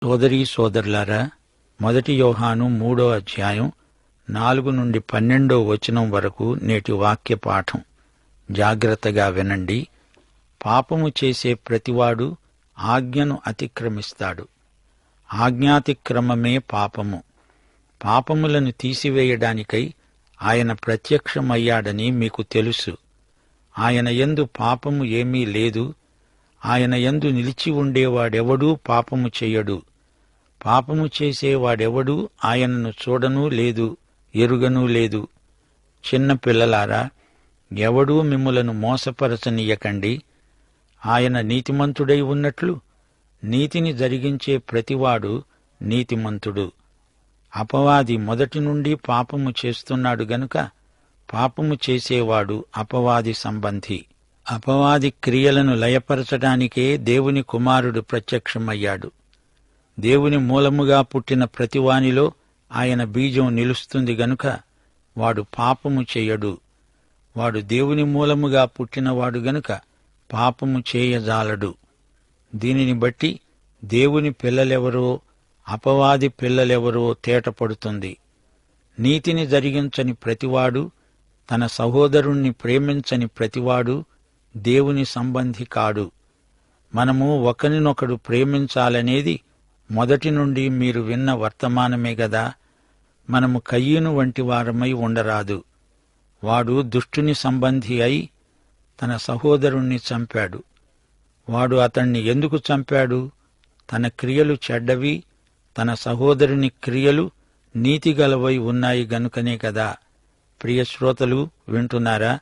సోదరీ సోదరులారా, 1 యోహాను 3వ అధ్యాయం 4 నుండి 12వ వచనం వరకు నేటి వాక్య పాఠం. జాగ్రత్తగా వినండి. పాపము చేసే ప్రతివాడు ఆజ్ఞను అతిక్రమిస్తాడు. ఆజ్ఞాతిక్రమమే పాపము. పాపములను తీసివేయడానికై ఆయన ప్రత్యక్షమయ్యాడని మీకు తెలుసు. ఆయన యందు పాపము ఏమీ లేదు. ఆయన యందు నిలిచి ఉండేవాడెవడూ పాపము చెయ్యడు. పాపము చేసేవాడెవడూ ఆయనను చూడనూ లేదు, ఎరుగనూ లేదు. చిన్న పిల్లలారా, ఎవడూ మిమ్ములను మోసపరచనీయకండి. ఆయన నీతిమంతుడై ఉన్నట్లు నీతిని జరిగించే ప్రతివాడు నీతిమంతుడు. అపవాది మొదటి నుండి పాపము చేస్తున్నాడు గనుక పాపము చేసేవాడు అపవాది సంబంధి. అపవాది క్రియలను లయపరచడానికే దేవుని కుమారుడు ప్రత్యక్షమయ్యాడు. దేవుని మూలముగా పుట్టిన ప్రతివానిలో ఆయన బీజం నిలుస్తుంది గనుక వాడు పాపము చేయడు. వాడు దేవుని మూలముగా పుట్టినవాడు గనుక పాపము చేయజాలడు. దీనిని బట్టి దేవుని పిల్లలెవరో అపవాది పిల్లలెవరో తేటపడుతుంది. నీతిని జరిగించని ప్రతివాడు, తన సహోదరుణ్ణి ప్రేమించని ప్రతివాడు దేవుని సంబంధి కాడు. మనము ఒకరినొకడు ప్రేమించాలనేది మొదటి నుండి మీరు విన్న వర్తమానమే గదా. మనము కయీను వంటి వారమై ఉండరాదు. వాడు దుష్టుని సంబంధి అయి తన సహోదరుణ్ణి చంపాడు. వాడు అతణ్ణి ఎందుకు చంపాడు? తన క్రియలు చెడ్డవి, తన సహోదరుని క్రియలు నీతిగలవై ఉన్నాయి గనుకనే కదా. ప్రియ శ్రోతలు, వింటున్నారా?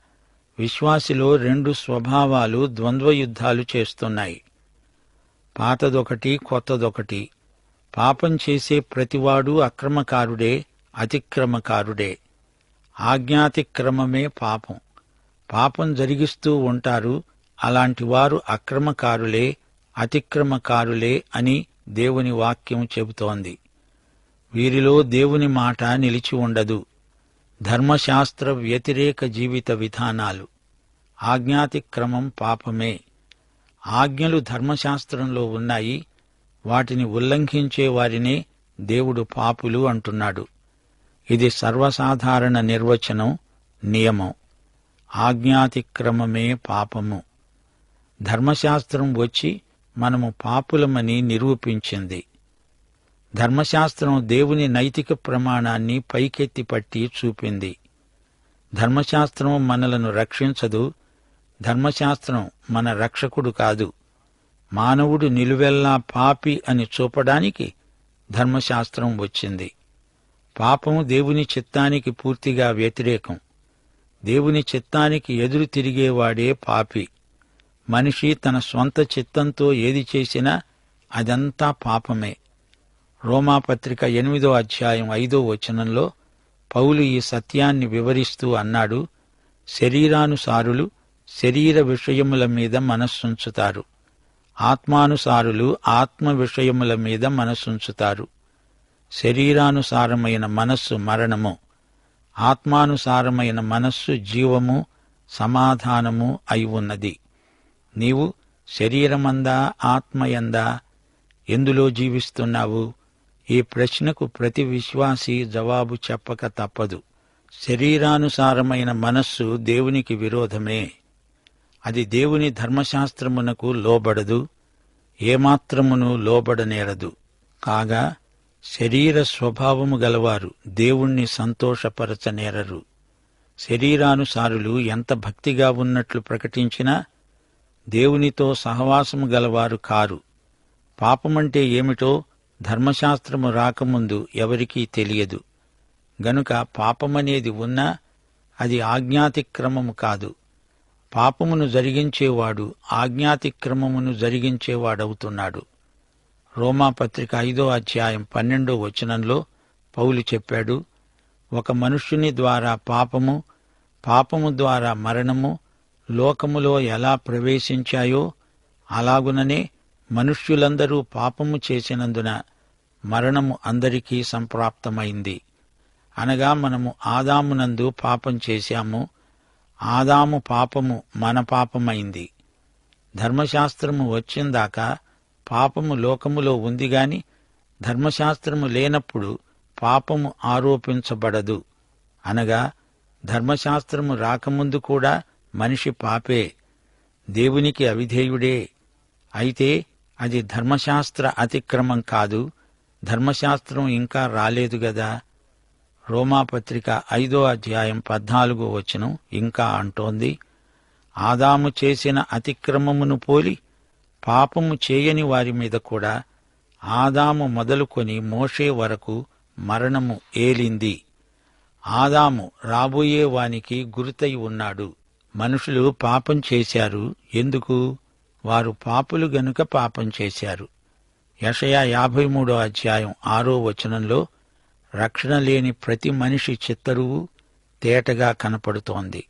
విశ్వాసిలో 2 స్వభావాలు ద్వంద్వయుద్ధాలు చేస్తున్నాయి. పాతదొకటి, కొత్తదొకటి. పాపం చేసే ప్రతివాడు అక్రమకారుడే, అతిక్రమకారుడే. ఆజ్ఞాతిక్రమమే పాపం. పాపం జరిగిస్తూ ఉంటారు. అలాంటి వారు అక్రమకారులే, అతిక్రమకారులే అని దేవుని వాక్యం చెబుతోంది. వీరిలో దేవుని మాట నిలిచి ఉండదు. ధర్మశాస్త్ర వ్యతిరేక జీవిత విధానాలు. ఆజ్ఞాతిక్రమం పాపమే. ఆజ్ఞలు ధర్మశాస్త్రంలో ఉన్నాయి. వాటిని ఉల్లంఘించే వారినే దేవుడు పాపులు అంటున్నాడు. ఇది సర్వసాధారణ నిర్వచనం, నియమం. ఆజ్ఞాతిక్రమమే పాపము. ధర్మశాస్త్రం వచ్చి మనము పాపులమని నిరూపించింది. ధర్మశాస్త్రం దేవుని నైతిక ప్రమాణాన్ని పైకెత్తి పట్టి చూపింది. ధర్మశాస్త్రం మనలను రక్షించదు. ధర్మశాస్త్రం మన రక్షకుడు కాదు. మానవుడు నిలువెల్లా పాపి అని చూపడానికి ధర్మశాస్త్రం వచ్చింది. పాపము దేవుని చిత్తానికి పూర్తిగా వ్యతిరేకం. దేవుని చిత్తానికి ఎదురు తిరిగేవాడే పాపి. మనిషి తన స్వంత చిత్తంతో ఏది చేసినా అదంతా పాపమే. రోమాపత్రిక 8వ అధ్యాయం 5వ వచనంలో పౌలు ఈ సత్యాన్ని వివరిస్తూ అన్నాడు, శరీరానుసారులు శరీర విషయముల మీద మనస్సుంచుతారు, ఆత్మానుసారులు ఆత్మ విషయముల మీద మనస్సుంచుతారు. శరీరానుసారమైన మనస్సు మరణము, ఆత్మానుసారమైన మనస్సు జీవము, సమాధానము అయి ఉన్నది. నీవు శరీరమందా ఆత్మయందా ఎందులో జీవిస్తున్నావు? ఈ ప్రశ్నకు ప్రతి విశ్వాసి జవాబు చెప్పక తప్పదు. శరీరానుసారమైన మనస్సు దేవునికి విరోధమే. అది దేవుని ధర్మశాస్త్రమునకు లోబడదు, ఏమాత్రమును లోబడనేరదు. కాగా శరీర స్వభావము గలవారు దేవుణ్ణి సంతోషపరచనేరరు. శరీరానుసారులు ఎంత భక్తిగా ఉన్నట్లు ప్రకటించినా దేవునితో సహవాసము గలవారు కారు. పాపమంటే ఏమిటో ధర్మశాస్త్రము రాకముందు ఎవరికీ తెలియదు. గనుక పాపమనేది ఉన్నా అది ఆజ్ఞాతిక్రమము కాదు. పాపమును జరిగించేవాడు ఆజ్ఞాతిక్రమమును జరిగించేవాడవుతున్నాడు. రోమాపత్రిక 5వ అధ్యాయం 12వ వచనంలో పౌలు చెప్పాడు, ఒక మనుష్యుని ద్వారా పాపము, పాపము ద్వారా మరణము లోకములో ఎలా ప్రవేశించాయో అలాగుననే మనుష్యులందరూ పాపము చేసినందున మరణము అందరికీ సంప్రాప్తమైంది. అనగా మనము ఆదామునందు పాపం చేశాము. ఆదాము పాపము మన పాపమైంది. ధర్మశాస్త్రము వచ్చిందాకా పాపము లోకములో ఉంది గాని ధర్మశాస్త్రము లేనప్పుడు పాపము ఆరోపించబడదు. అనగా ధర్మశాస్త్రము రాకముందు కూడా మనిషి పాపే, దేవునికి అవిధేయుడే. అయితే అది ధర్మశాస్త్ర అతిక్రమం కాదు. ధర్మశాస్త్రం ఇంకా రాలేదు గదా. రోమాపత్రిక 5వ అధ్యాయం 14వ వచనం ఇంకా అంటోంది, ఆదాము చేసిన అతిక్రమమును పోలి పాపము చేయని వారి మీద కూడా ఆదాము మొదలుకొని మోషే వరకు మరణము ఏలింది. ఆదాము రాబోయే వానికి గుర్తయి ఉన్నాడు. మనుషులు పాపం చేశారు. ఎందుకు? వారు పాపులు గనుక పాపం చేశారు. యెషయా 53వ అధ్యాయం 6వ వచనంలో రక్షణ లేని ప్రతి మనిషి చిత్తరువు తేటగా కనపడుతోంది.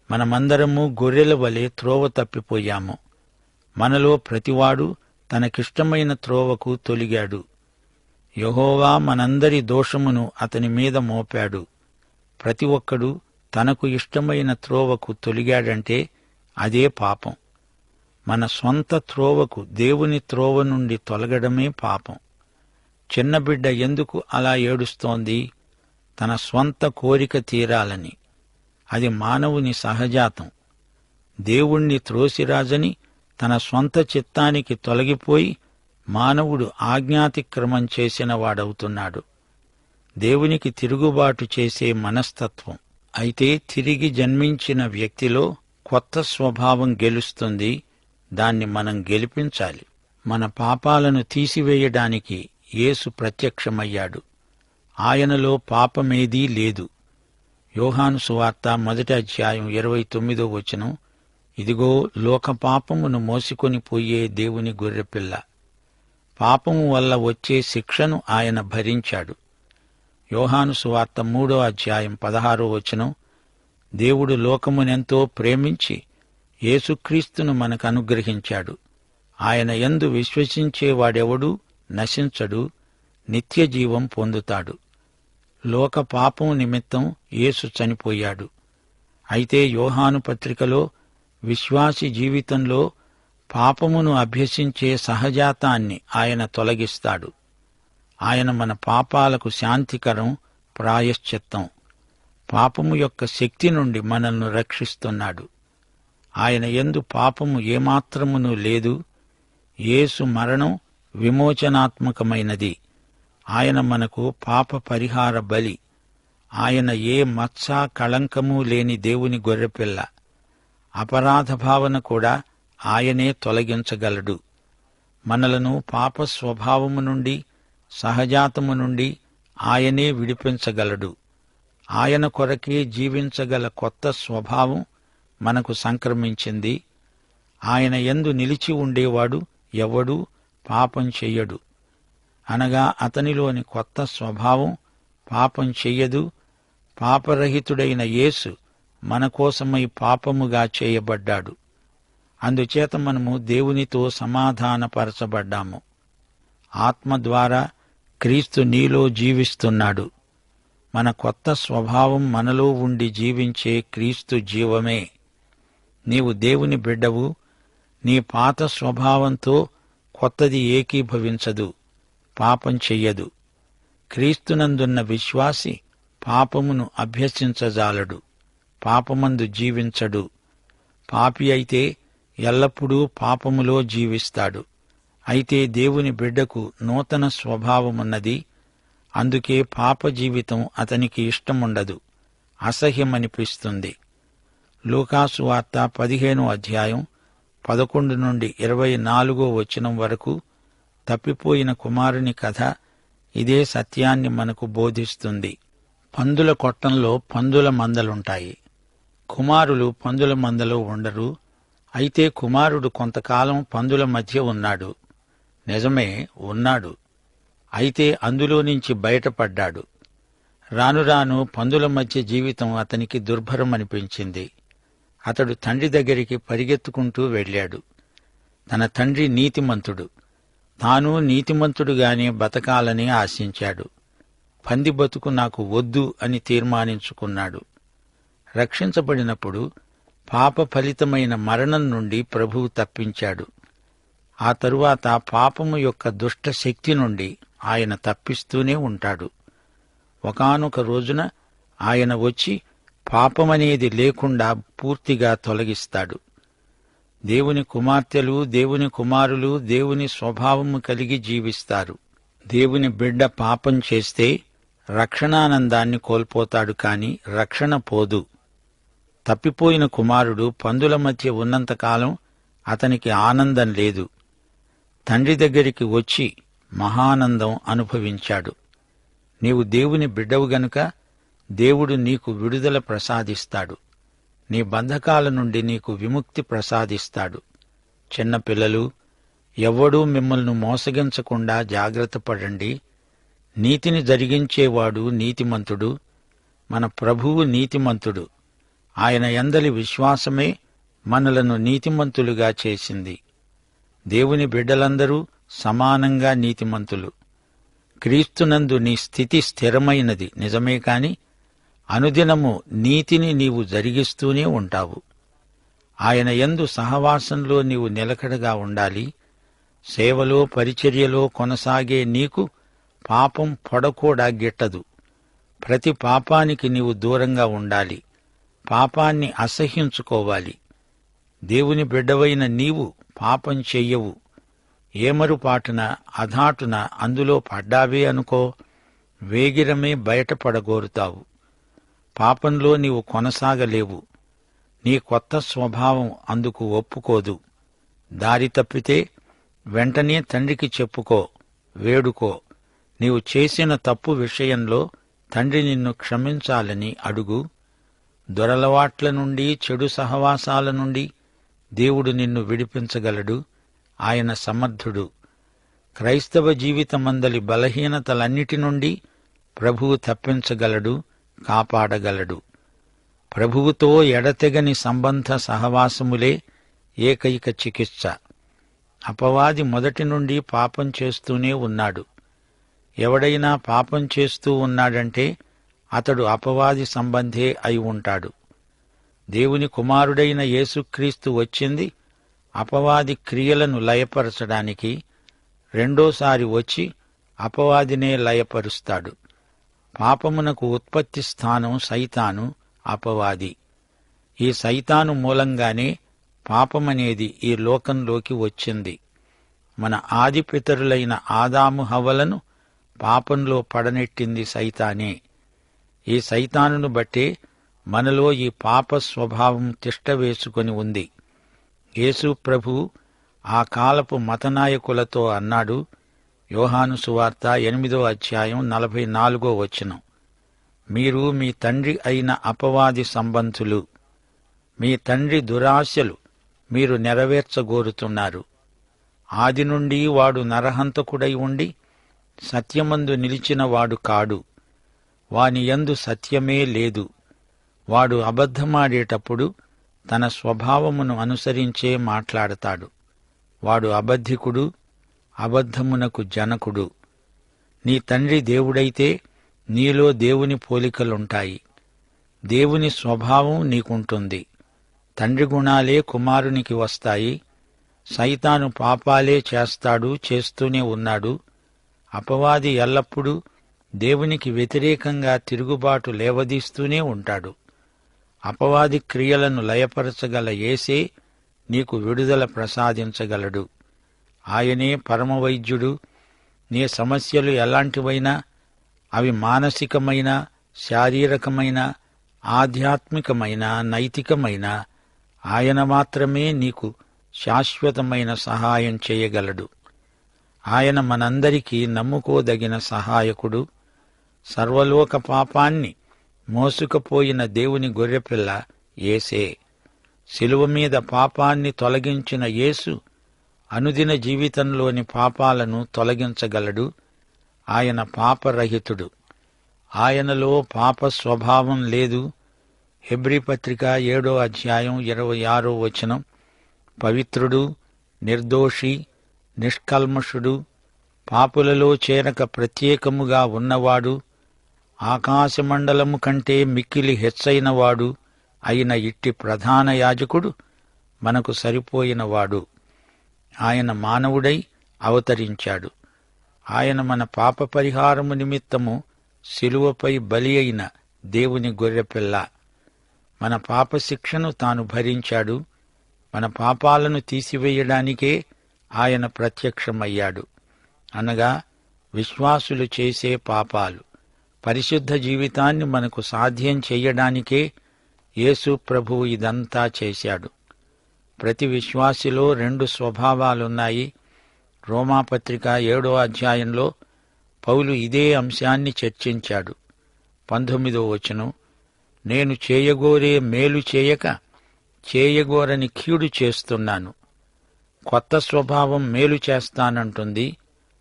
మనమందరము గొర్రెల వలె త్రోవ తప్పిపోయాము. మనలో ప్రతివాడు తనకిష్టమైన త్రోవకు తొలిగాడు. యెహోవా మనందరి దోషమును అతని మీద మోపాడు. ప్రతి ఒక్కడు తనకు ఇష్టమైన త్రోవకు తొలిగాడంటే అదే పాపం. మన స్వంత త్రోవకు దేవుని త్రోవ నుండి తొలగడమే పాపం. చిన్న బిడ్డ ఎందుకు అలా ఏడుస్తోంది? తన స్వంత కోరిక తీరాలని. అది మానవుని సహజాతం. దేవుణ్ణి త్రోసిరాజని తన స్వంత చిత్తానికి తొలగిపోయి మానవుడు ఆజ్ఞాతిక్రమం చేసిన వాడవుతున్నాడు. దేవునికి తిరుగుబాటు చేసే మనస్తత్వం. అయితే తిరిగి జన్మించిన వ్యక్తిలో కొత్త స్వభావం గెలుస్తుంది. దాన్ని మనం గెలిపించాలి. మన పాపాలను తీసివేయడానికి యేసు ప్రత్యక్షమయ్యాడు. ఆయనలో పాపమేదీ లేదు. యోహాను సువార్త 1వ అధ్యాయం 29వ వచనం, ఇదిగో లోక పాపమును మోసికొని పోయే దేవుని గొర్రెపిల్ల. పాపము వల్ల వచ్చే శిక్షను ఆయన భరించాడు. యోహాను సువార్త 3వ అధ్యాయం 16వ వచనం, దేవుడు లోకమునెంతో ప్రేమించి యేసుక్రీస్తును మనకు అనుగ్రహించాడు. ఆయన యందు విశ్వసించేవాడెవడూ నశించడు, నిత్యజీవం పొందుతాడు. లోక పాపం నిమిత్తం యేసు చనిపోయాడు. అయితే యోహాను పత్రికలో విశ్వాసి జీవితంలో పాపమును అభ్యసించే సహజాతాన్ని ఆయన తొలగిస్తాడు. ఆయన మన పాపాలకు శాంతికరం, ప్రాయశ్చిత్తం. పాపము యొక్క శక్తి నుండి మనల్ని రక్షిస్తున్నాడు. ఆయన యందు పాపము ఏమాత్రమునూ లేదు. యేసు మరణం విమోచనాత్మకమైనది. ఆయన మనకు పాప పరిహార బలి. ఆయన ఏ మచ్చ కళంకము లేని దేవుని గొర్రెపిల్ల. అపరాధ భావన కూడా ఆయనే తొలగించగలడు. మనలను పాప స్వభావము నుండి, సహజాతము నుండి ఆయనే విడిపించగలడు. ఆయన కొరకే జీవించగల కొత్త స్వభావం మనకు సంక్రమించింది. ఆయన యందు నిలిచి ఉండేవాడు ఎవడూ పాపం చెయ్యడు. అనగా అతనిలోని కొత్త స్వభావం పాపం చెయ్యదు. పాపరహితుడైన యేసు మన కోసమై పాపముగా చేయబడ్డాడు. అందుచేత మనము దేవునితో సమాధానపరచబడ్డాము. ఆత్మ ద్వారా క్రీస్తు నీలో జీవిస్తున్నాడు. మన కొత్త స్వభావం మనలో ఉండి జీవించే క్రీస్తు జీవమే. నీవు దేవుని బిడ్డవు. నీ పాత స్వభావంతో కొత్తది ఏకీభవించదు, పాపం చెయ్యదు. క్రీస్తునందున్న విశ్వాసి పాపమును అభ్యసించజాలడు, పాపమందు జీవించడు. పాపి అయితే ఎల్లప్పుడూ పాపములో జీవిస్తాడు. అయితే దేవుని బిడ్డకు నూతన స్వభావమున్నది. అందుకే పాప జీవితం అతనికి ఇష్టముండదు, అసహ్యమనిపిస్తుంది. లూకాసు వార్త 15వ అధ్యాయం 11 నుండి 24వ వచనం వరకు తప్పిపోయిన కుమారుని కథ ఇదే సత్యాన్ని మనకు బోధిస్తుంది. పందుల కొట్టంలో పందుల మందలుంటాయి. కుమారులు పందుల మందలో ఉండరు. అయితే కుమారుడు కొంతకాలం పందుల మధ్య ఉన్నాడు. నిజమే, ఉన్నాడు. అయితే అందులో నుంచి బయటపడ్డాడు. రాను రాను పందుల మధ్య జీవితం అతనికి దుర్భరమనిపించింది. అతడు తండ్రి దగ్గరికి పరిగెత్తుకుంటూ వెళ్ళాడు. తన తండ్రి నీతిమంతుడు. తాను నీతిమంతుడుగానే బతకాలని ఆశించాడు. పంది బతుకు నాకు వద్దు అని తీర్మానించుకున్నాడు. రక్షించబడినప్పుడు పాప ఫలితమైన మరణం నుండి ప్రభువు తప్పించాడు. ఆ తరువాత పాపము యొక్క దుష్ట శక్తి నుండి ఆయన తప్పిస్తూనే ఉంటాడు. ఒకానొక రోజున ఆయన వచ్చి పాపమనేది లేకుండా పూర్తిగా తొలగిస్తాడు. దేవుని కుమార్తెలు, దేవుని కుమారులు దేవుని స్వభావము కలిగి జీవిస్తారు. దేవుని బిడ్డ పాపం చేస్తే రక్షణానందాన్ని కోల్పోతాడు, కాని రక్షణ పోదు. తప్పిపోయిన కుమారుడు పందుల మధ్య ఉన్నంతకాలం అతనికి ఆనందం లేదు. తండ్రి దగ్గరికి వచ్చి మహానందం అనుభవించాడు. నీవు దేవుని బిడ్డవు గనుక దేవుడు నీకు విడుదల ప్రసాదిస్తాడు. నీ బంధకాల నుండి నీకు విముక్తి ప్రసాదిస్తాడు. చిన్నపిల్లలు, ఎవ్వడూ మిమ్మల్ని మోసగించకుండా జాగ్రత్త పడండి. నీతిని జరిగించేవాడు నీతిమంతుడు. మన ప్రభువు నీతిమంతుడు. ఆయన యందలి విశ్వాసమే మనలను నీతిమంతులుగా చేసింది. దేవుని బిడ్డలందరూ సమానంగా నీతిమంతులు. క్రీస్తునందు నీ స్థితి స్థిరమైనది నిజమే, కాని అనుదినము నీతిని నీవు జరిగిస్తూనే ఉంటావు. ఆయన యందు సహవాసంలో నీవు నిలకడగా ఉండాలి. సేవలో పరిచర్యలో కొనసాగే నీకు పాపం పొడకూడా గిట్టదు. ప్రతి పాపానికి నీవు దూరంగా ఉండాలి. పాపాన్ని అసహ్యించుకోవాలి. దేవుని బిడ్డవైన నీవు పాపం చెయ్యవు. ఏమరుపాటున అధాటున అందులో పడ్డావే అనుకో, వేగిరమే బయటపడగోరుతావు. పాపంలో నీవు కొనసాగలేవు. నీ కొత్త స్వభావం అందుకు ఒప్పుకోదు. దారి తప్పితే వెంటనే తండ్రికి చెప్పుకో, వేడుకో. నీవు చేసిన తప్పు విషయంలో తండ్రి నిన్ను క్షమించాలని అడుగు. దురలవాట్ల నుండి, చెడు సహవాసాల నుండి దేవుడు నిన్ను విడిపించగలడు. ఆయన సమర్థుడు. క్రైస్తవ జీవితమందలి బలహీనతలన్నిటి నుండి ప్రభువు తప్పించగలడు, కాపాడగలడు. ప్రభువుతో ఎడతెగని సంబంధ సహవాసములే ఏకైక చికిత్స. అపవాది మొదటి నుండి పాపం చేస్తూనే ఉన్నాడు. ఎవడైనా పాపం చేస్తూ ఉన్నాడంటే అతడు అపవాది సంబంధే అయి ఉంటాడు. దేవుని కుమారుడైన యేసుక్రీస్తు వచ్చింది అపవాది క్రియలను లయపరచడానికి. రెండోసారి వచ్చి అపవాదినే లయపరుస్తాడు. పాపమునకు ఉత్పత్తి స్థానం సైతాను, అపవాది. ఈ సైతాను మూలంగానే పాపమనేది ఈ లోకంలోకి వచ్చింది. మన ఆది పితరులైన ఆదాము హవ్వలను పాపంలో పడనెట్టింది సైతానే. ఈ సైతానును బట్టే మనలో ఈ పాప స్వభావం తిష్టవేసుకొని ఉంది. యేసు ప్రభువు ఆ కాలపు మతనాయకులతో అన్నాడు. యోహాను సువార్త 8:44 మీరు మీ తండ్రి అయిన అపవాది సంబంధులు. మీ తండ్రి దురాశలు మీరు నెరవేర్చగోరుతున్నారు. ఆది నుండి వాడు నరహంతకుడై ఉండి సత్యమందు నిలిచిన వాడు కాడు. వాని యందు సత్యమే లేదు. వాడు అబద్ధమాడేటప్పుడు తన స్వభావమును అనుసరించే మాట్లాడతాడు. వాడు అబద్ధికుడు, అబద్ధమునకు జనకుడు. నీ తండ్రి దేవుడైతే నీలో దేవుని పోలికలుంటాయి. దేవుని స్వభావం నీకుంటుంది. తండ్రి గుణాలే కుమారునికి వస్తాయి. సైతాను పాపాలే చేస్తాడు, చేస్తూనే ఉన్నాడు. అపవాది ఎల్లప్పుడూ దేవునికి వ్యతిరేకంగా తిరుగుబాటు లేవదీస్తూనే ఉంటాడు. అపవాది క్రియలను లయపరచగల యేసే నీకు విడుదల ప్రసాదించగలడు. ఆయనే పరమవైద్యుడు. నీ సమస్యలు ఎలాంటివైనా, అవి మానసికమైన, శారీరకమైన, ఆధ్యాత్మికమైన, నైతికమైన, ఆయన మాత్రమే నీకు శాశ్వతమైన సహాయం చేయగలడు. ఆయన మనందరికీ నమ్ముకోదగిన సహాయకుడు. సర్వలోక పాపాన్ని మోసుకుపోయిన దేవుని గొర్రెపిల్ల యేసే. శిలువ మీద పాపాన్ని తొలగించిన యేసు అనుదిన జీవితంలోని పాపాలను తొలగించగలడు. ఆయన పాపరహితుడు. ఆయనలో పాప స్వభావం లేదు. హెబ్రీ పత్రిక 7:26 పవిత్రుడు, నిర్దోషి, నిష్కల్మషుడు, పాపులలో చేరక ప్రత్యేకముగా ఉన్నవాడు, ఆకాశమండలము కంటే మిక్కిలి హెచ్చైనవాడు అయిన ఇట్టి ప్రధాన యాజకుడు మనకు సరిపోయినవాడు. ఆయన మానవుడై అవతరించాడు. ఆయన మన పాప పరిహారము నిమిత్తము శిలువపై బలి అయిన దేవుని గొర్రెపిల్ల. మన పాప శిక్షను తాను భరించాడు. మన పాపాలను తీసివేయడానికే ఆయన ప్రత్యక్షమయ్యాడు. అనగా విశ్వాసులు చేసే పాపాలు, పరిశుద్ధ జీవితాన్ని మనకు సాధ్యం చెయ్యడానికే యేసు ప్రభువు ఇదంతా చేశాడు. ప్రతి విశ్వాసిలో 2 స్వభావాలున్నాయి. రోమాపత్రిక 7వ అధ్యాయంలో పౌలు ఇదే అంశాన్ని చర్చించాడు. 19వ వచనం, నేను చేయగోరే మేలు చేయక చేయగోరని కీడు చేస్తున్నాను. కొత్త స్వభావం మేలు చేస్తానంటుంది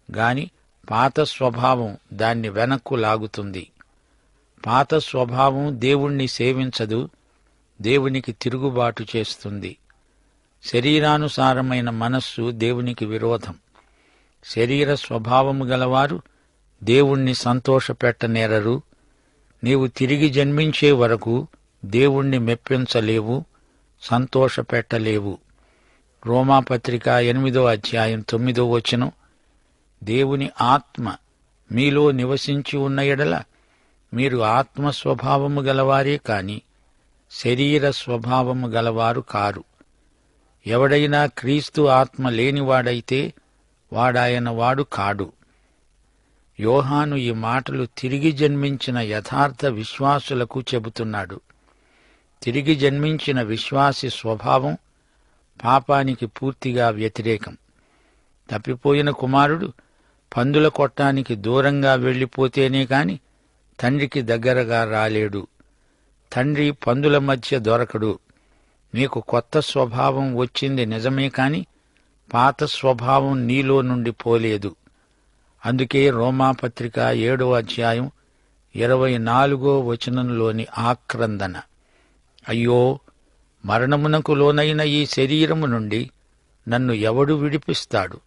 గాని పాత స్వభావం దాన్ని వెనక్కు లాగుతుంది. పాత స్వభావం దేవుణ్ణి సేవించదు, దేవునికి తిరుగుబాటు చేస్తుంది. శరీరానుసారమైన మనస్సు దేవునికి విరోధం. శరీర స్వభావము గలవారు దేవుణ్ణి సంతోషపెట్టనేరరు. నీవు తిరిగి జన్మించే వరకు దేవుణ్ణి మెప్పించలేవు, సంతోషపెట్టలేవు. రోమాపత్రిక 8వ అధ్యాయం 9వ వచనం, దేవుని ఆత్మ మీలో నివసించి ఉన్న ఎడల మీరు ఆత్మ స్వభావము గలవారే కాని శరీర స్వభావము గలవారు కారు. ఎవడైనా క్రీస్తు ఆత్మ లేనివాడైతే వాడాయన వాడు కాడు. యోహాను ఈ మాటలు తిరిగి జన్మించిన యథార్థ విశ్వాసులకు చెబుతున్నాడు. తిరిగి జన్మించిన విశ్వాసి స్వభావం పాపానికి పూర్తిగా వ్యతిరేకం. తప్పిపోయిన కుమారుడు పందుల కొట్టానికి దూరంగా వెళ్లిపోతేనే కాని తండ్రికి దగ్గరగా రాలేడు. తండ్రి పందుల మధ్య దొరకడు. మీకు కొత్త స్వభావం వచ్చింది నిజమే కాని పాత స్వభావం నీలో నుండి పోలేదు. అందుకే రోమాపత్రిక 7వ అధ్యాయం 24వ వచనంలోని ఆక్రందన, అయ్యో, మరణమునకు లోనైన ఈ శరీరము నుండి నన్ను ఎవడు విడిపిస్తాడు?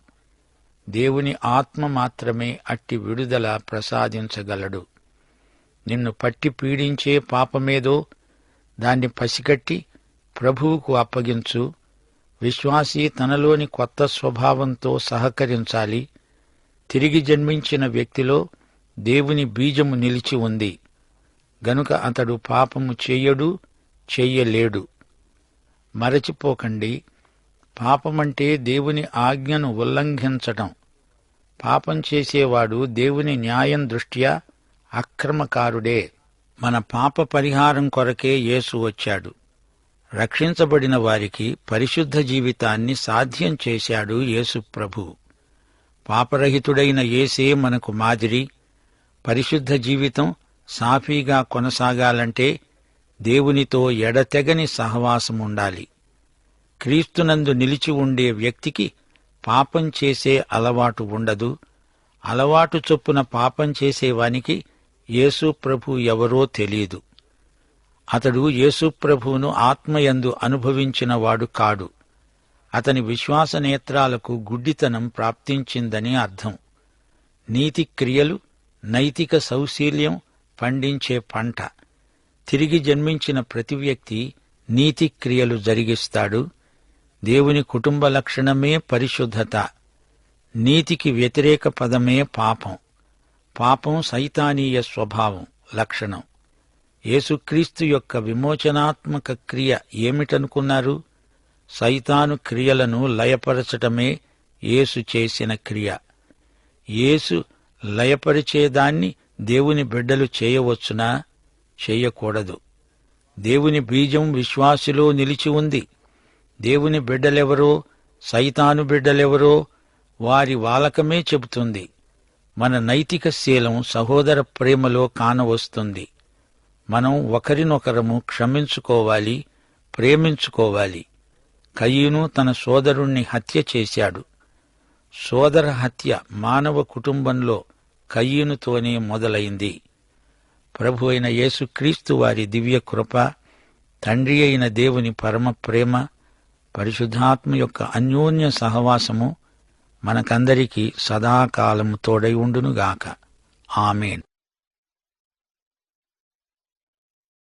దేవుని ఆత్మ మాత్రమే అట్టి విడుదల ప్రసాదించగలడు. నిన్ను పట్టి పీడించే పాపమేదో దాన్ని పసికట్టి ప్రభువుకు అప్పగించు. విశ్వాసి తనలోని కొత్త స్వభావంతో సహకరించాలి. తిరిగి జన్మించిన వ్యక్తిలో దేవుని బీజము నిలిచి ఉంది గనుక అతడు పాపము చెయ్యడు, చెయ్యలేడు. మరచిపోకండి, పాపమంటే దేవుని ఆజ్ఞను ఉల్లంఘించటం. పాపం చేసేవాడు దేవుని న్యాయం దృష్ట్యా అక్రమకారుడే. మన పాప పరిహారం కొరకే యేసు వచ్చాడు. రక్షించబడిన వారికి పరిశుద్ధ జీవితాన్ని సాధ్యం చేశాడు యేసు ప్రభువు. పాపరహితుడైన యేసే మనకు మాదిరి. పరిశుద్ధ జీవితం సాఫీగా కొనసాగాలంటే దేవునితో ఎడతెగని సహవాసముండాలి. క్రీస్తునందు నిలిచి ఉండే వ్యక్తికి పాపం చేసే అలవాటు ఉండదు. అలవాటు చొప్పున పాపం చేసేవానికి యేసు ప్రభు ఎవరో తెలీదు. అతడు యేసు ప్రభువును ఆత్మయందు అనుభవించినవాడు కాడు. అతని విశ్వాస నేత్రాలకు గుడ్డితనం ప్రాప్తించిందని అర్థం. నీతి క్రియలు నైతిక సౌశీల్యం పండించే పంట. తిరిగి జన్మించిన ప్రతి వ్యక్తి నీతి క్రియలు జరిగిస్తాడు. దేవుని కుటుంబ లక్షణమే పరిశుద్ధత. నీతికి వ్యతిరేక పదమే పాపం. పాపం సైతానీయ స్వభావం, లక్షణం. యేసుక్రీస్తు యొక్క విమోచనాత్మక క్రియ ఏమిటనుకున్నారు? సైతాను క్రియలను లయపరచటమే యేసు చేసిన క్రియ. యేసు లయపరిచేదాన్ని దేవుని బిడ్డలు చేయవచ్చునా? చెయ్యకూడదు. దేవుని బీజం విశ్వాసులో నిలిచి ఉంది. దేవుని బిడ్డలెవరో, సైతాను బిడ్డలెవరో వారి వాలకమే చెబుతుంది. మన నైతిక శీలం సహోదర ప్రేమలో కానవస్తుంది. మనం ఒకరినొకరము క్షమించుకోవాలి, ప్రేమించుకోవాలి. కయీను తన సోదరుణ్ణి హత్య చేశాడు. సోదర హత్య మానవ కుటుంబంలో కయీనుతోనే మొదలైంది. ప్రభు అయిన యేసుక్రీస్తు వారి దివ్య కృప, తండ్రి అయిన దేవుని పరమ ప్రేమ, పరిశుద్ధాత్మ యొక్క అన్యోన్య సహవాసము మనకందరికీ సదాకాలము తోడై ఉండునుగాక. ఆమేన్.